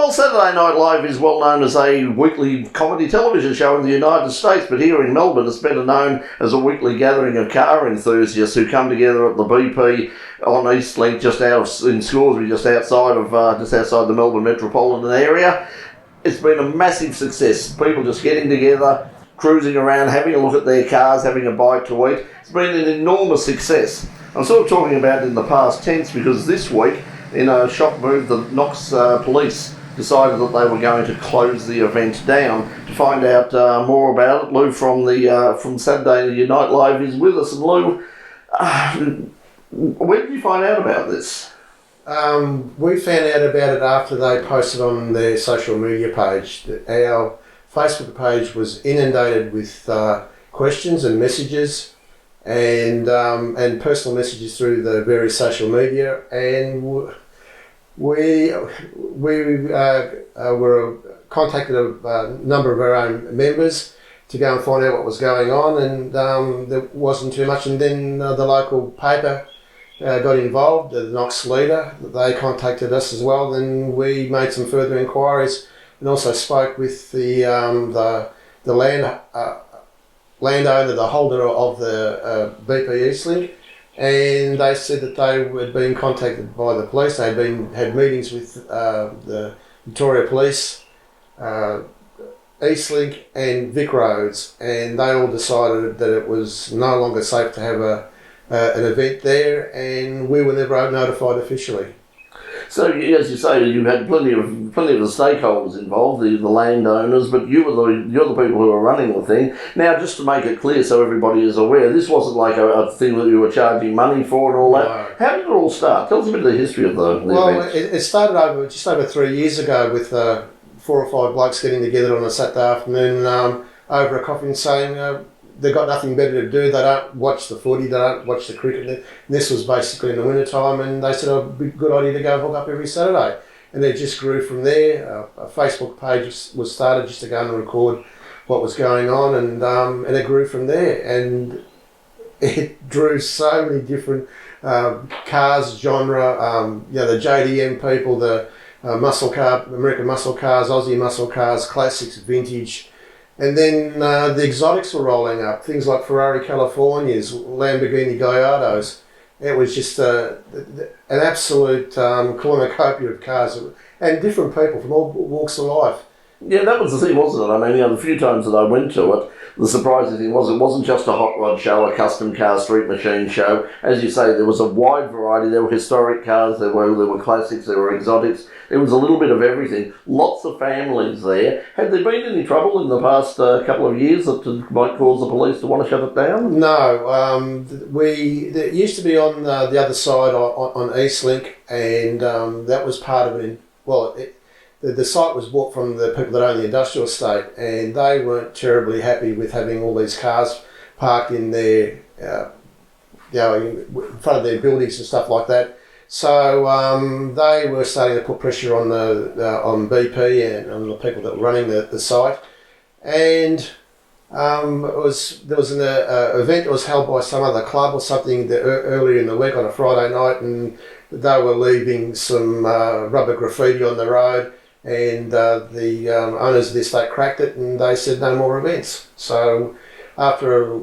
Well, Saturday Night Live is well known as a weekly comedy television show in the United States, but here in Melbourne it's better known as a weekly gathering of car enthusiasts who come together at the BP on East Link, just in Scoresby, just outside the Melbourne metropolitan area. It's been a massive success. People just getting together, cruising around, having a look at their cars, having a bite to eat. It's been an enormous success. I'm sort of talking about it in the past tense because this week, in a shock move, the Knox police decided that they were going to close the event down. To find out more about it, Lou from Saturday Night Live is with us. And Lou, where did you find out about this? We found out about it after they posted on their social media page. Our Facebook page was inundated with questions and messages and personal messages through the various social media, and we were contacted a number of our own members to go and find out what was going on, and there wasn't too much. And then the local paper got involved, the Knox leader. They contacted us as well. Then we made some further inquiries and also spoke with the landowner, the holder of the BP Eastlink. And they said that they had been contacted by the police. They had meetings with the Victoria Police, Eastlink and Vic Roads, and they all decided that it was no longer safe to have an event there, and we were never notified officially. So, as you say, you had plenty of the stakeholders involved, the landowners, but you're the people who are running the thing. Now, just to make it clear so everybody is aware, this wasn't like a thing that you were charging money for and all that. No. How did it all start? Tell us a bit of the history of the event. It started just over 3 years ago with 4 or 5 blokes getting together on a Saturday afternoon over a coffee and saying they've got nothing better to do. They don't watch the footy, they don't watch the cricket. And this was basically in the winter time, and they said it'd be a good idea to go hook up every Saturday. And it just grew from there. A Facebook page was started just to go and record what was going on, and it grew from there. And it drew so many different cars, genre, the JDM people, the muscle car, American muscle cars, Aussie muscle cars, classics, vintage. And then the exotics were rolling up, things like Ferrari Californias, Lamborghini Gallardos. It was just an absolute cornucopia of cars and different people from all walks of life. Yeah, that was the thing, wasn't it? I mean, the few times that I went to it, the surprising thing was it wasn't just a hot rod show, a custom car street machine show. As you say, there was a wide variety. There were historic cars, there were classics, there were exotics. There was a little bit of everything. Lots of families there. Had there been any trouble in the past couple of years that might cause the police to want to shut it down? No. It used to be on the other side on Eastlink, and that was part of it. The site was bought from the people that own the industrial estate, and they weren't terribly happy with having all these cars parked in their, in front of their buildings and stuff like that. So they were starting to put pressure on on BP and on the people that were running the site, and there was an event that was held by some other club or something earlier in the week on a Friday night, and they were leaving some rubber graffiti on the road. And the owners of the estate cracked it, and they said no more events. So after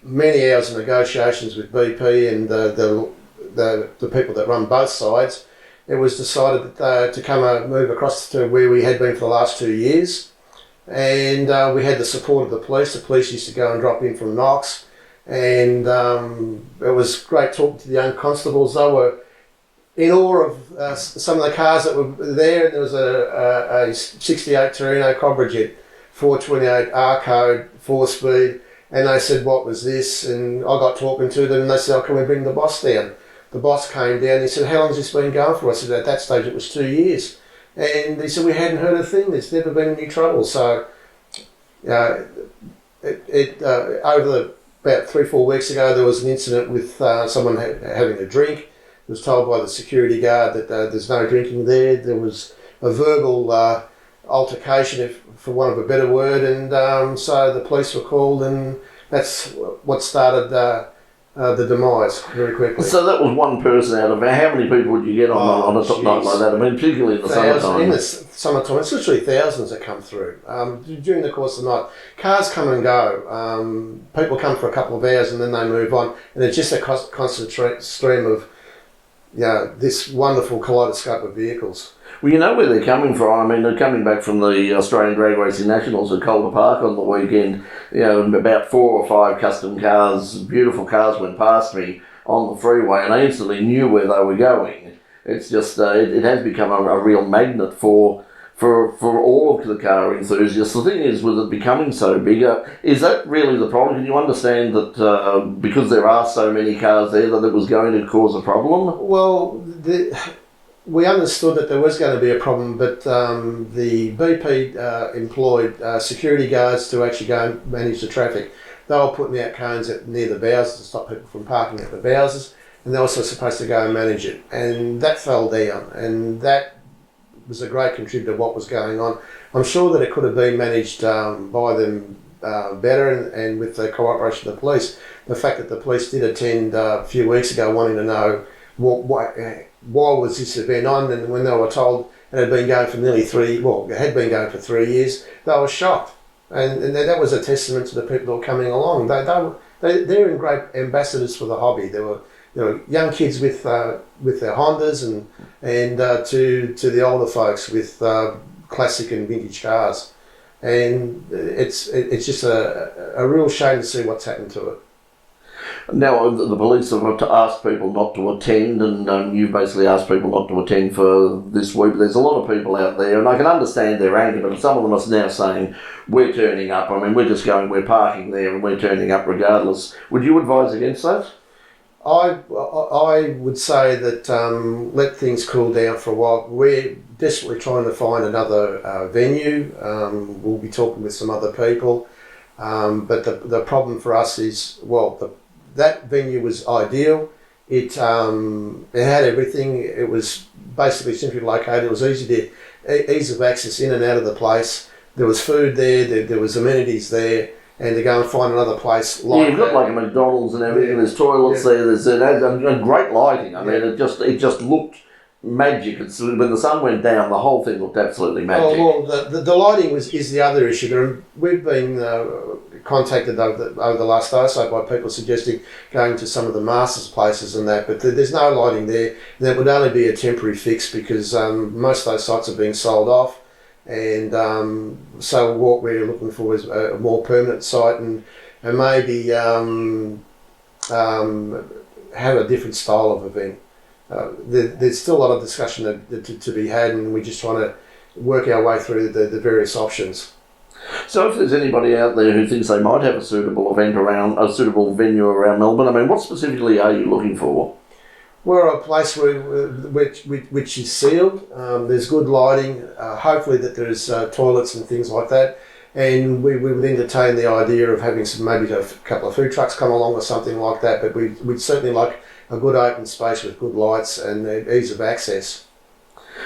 many hours of negotiations with BP and the people that run both sides, it was decided that to move across to where we had been for the last 2 years. And we had the support of the police. The police used to go and drop in from Knox, and it was great talking to the young constables. They were in awe of some of the cars that were there. There was a 68 Torino Cobra Jet, 428 R code, 4-speed, and they said, what was this? And I got talking to them, and they said, can we bring the boss down? The boss came down, and he said, how long has this been going for? I said, at that stage it was 2 years. And he said, we hadn't heard a thing, there's never been any trouble. So over about 3-4 weeks ago, there was an incident with someone having a drink. Was told by the security guard that there's no drinking there. There was a verbal altercation, for want of a better word, and so the police were called, and that's what started the demise very quickly. So that was one person out of how many people would you get on a top night like that? I mean, particularly in the summertime. In the summertime, it's literally thousands that come through during the course of the night. Cars come and go. People come for a couple of hours and then they move on, and it's just a constant stream of this wonderful kaleidoscope of vehicles. Well, you know where they're coming from. I mean, they're coming back from the Australian Drag Racing Nationals at Calder Park on the weekend. You know, about 4 or 5 custom cars, beautiful cars, went past me on the freeway, and I instantly knew where they were going. It's just, it has become a real magnet for all of the car enthusiasts. The thing is, with it becoming so bigger, is that really the problem? Can you understand that because there are so many cars there that it was going to cause a problem? Well, we understood that there was going to be a problem, but the BP employed security guards to actually go and manage the traffic. They were putting out cones near the bowsers to stop people from parking at the bowsers, and they were also supposed to go and manage it. And that fell down, and that was a great contributor to what was going on. I'm sure that it could have been managed by them better and with the cooperation of the police. The fact that the police did attend a few weeks ago wanting to know why was this event on, and when they were told it had been going for it had been going for 3 years, they were shocked. And that was a testament to the people that were coming along. They're great ambassadors for the hobby. There were young kids with their Hondas and to the older folks with classic and vintage cars. And it's just a real shame to see what's happened to it. Now, the police have asked people not to attend, and you've basically asked people not to attend for this week. But there's a lot of people out there, and I can understand their anger, but some of them are now saying, we're turning up. I mean, we're parking there and we're turning up regardless. Would you advise against that? I would say that let things cool down for a while. We're desperately trying to find another venue. We'll be talking with some other people. But the problem for us is, that venue was ideal. It had everything. It was basically simply located. It was ease of access in and out of the place. There was food there. There was amenities there. And to go and find another place like you've got like a McDonald's and everything. Yeah. There's toilets there. There's great lighting. I mean, it just looked magic. When the sun went down, the whole thing looked absolutely magic. The lighting is the other issue. We've been contacted over the last day or so by people suggesting going to some of the Masters places and that, but there's no lighting there. That would only be a temporary fix because most of those sites are being sold off. And so what we're looking for is a more permanent site and maybe have a different style of event. There's still a lot of discussion to be had, and we're just trying to work our way through the various options. So if there's anybody out there who thinks they might have a suitable event around, a suitable venue around Melbourne, I mean, what specifically are you looking for? We're a place which is sealed. There's good lighting. Hopefully that there's toilets and things like that. And we would entertain the idea of having maybe a couple of food trucks come along or something like that. But we'd certainly like a good open space with good lights and ease of access.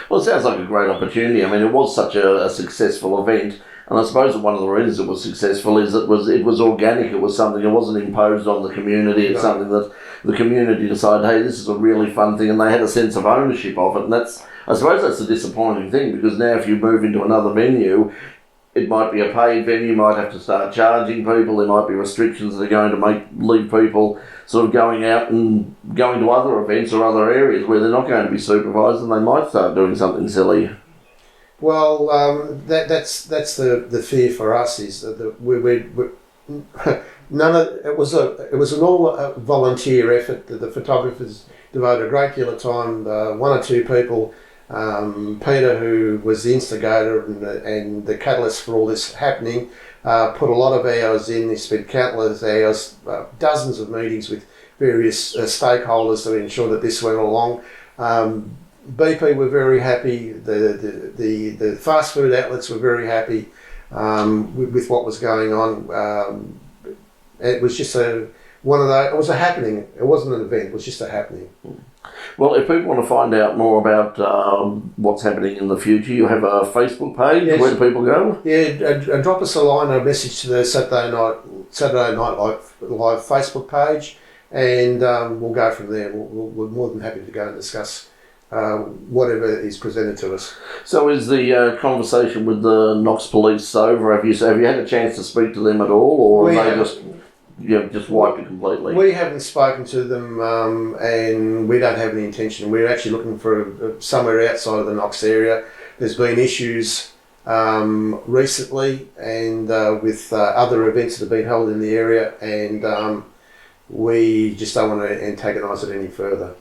Well, it sounds like a great opportunity. I mean, it was such a successful event. And I suppose one of the reasons it was successful is it was organic. It was something that wasn't imposed on the community. It's something that the community decided, hey, this is a really fun thing, and they had a sense of ownership of it. And I suppose that's the disappointing thing, because now if you move into another venue, it might be a paid venue, might have to start charging people. There might be restrictions that are going to leave people sort of going out and going to other events or other areas where they're not going to be supervised, and they might start doing something silly. Well, that's the fear for us is that we none of it was an all volunteer effort. The photographers devoted a great deal of time. One or two people, Peter, who was the instigator and the catalyst for all this happening, put a lot of hours in. He spent countless hours, dozens of meetings with various stakeholders to ensure that this went along. BP were very happy. The fast food outlets were very happy with what was going on. It was just one of those. It was a happening. It wasn't an event. It was just a happening. Well, if people want to find out more about what's happening in the future, you have a Facebook page. Yes. Where do people go? Yeah, drop us a line or a message to the Saturday Night Live Facebook page. and we'll go from there. We're more than happy to go and discuss whatever is presented to us. So is the conversation with the Knox Police over? Have you had a chance to speak to them at all, or are they just wiped it completely? We haven't spoken to them, and we don't have any intention. We're actually looking for somewhere outside of the Knox area. There's been issues recently, and with other events that have been held in the area, and we just don't want to antagonise it any further.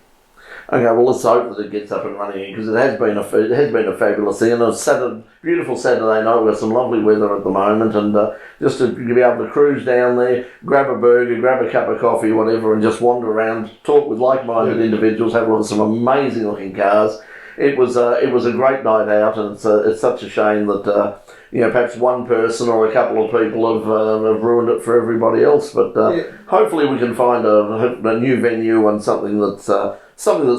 Okay, well, let's hope that it gets up and running, because it has been a fabulous thing, and a beautiful Saturday night. We've got some lovely weather at the moment, and just to be able to cruise down there, grab a burger, grab a cup of coffee, whatever, and just wander around, talk with like-minded individuals, have a look at some amazing-looking cars. It was a great night out, and it's such a shame that perhaps one person or a couple of people have ruined it for everybody else. But hopefully we can find a new venue and something that's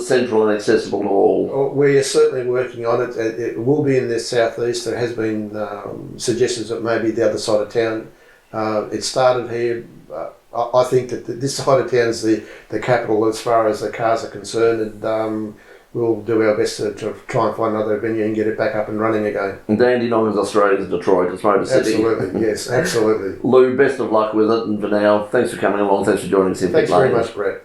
central and accessible to all. We are certainly working on it. It will be in the southeast. There has been suggestions that maybe the other side of town. It started here. I think that this side of town is the capital as far as the cars are concerned, and we'll do our best to try and find another venue and get it back up and running again. And Dandenong is Australia's Detroit. It's Motor City. Absolutely, yes, absolutely. Lou, best of luck with it, and for now, thanks for coming along. Thanks for joining us. Thanks very much, Brett.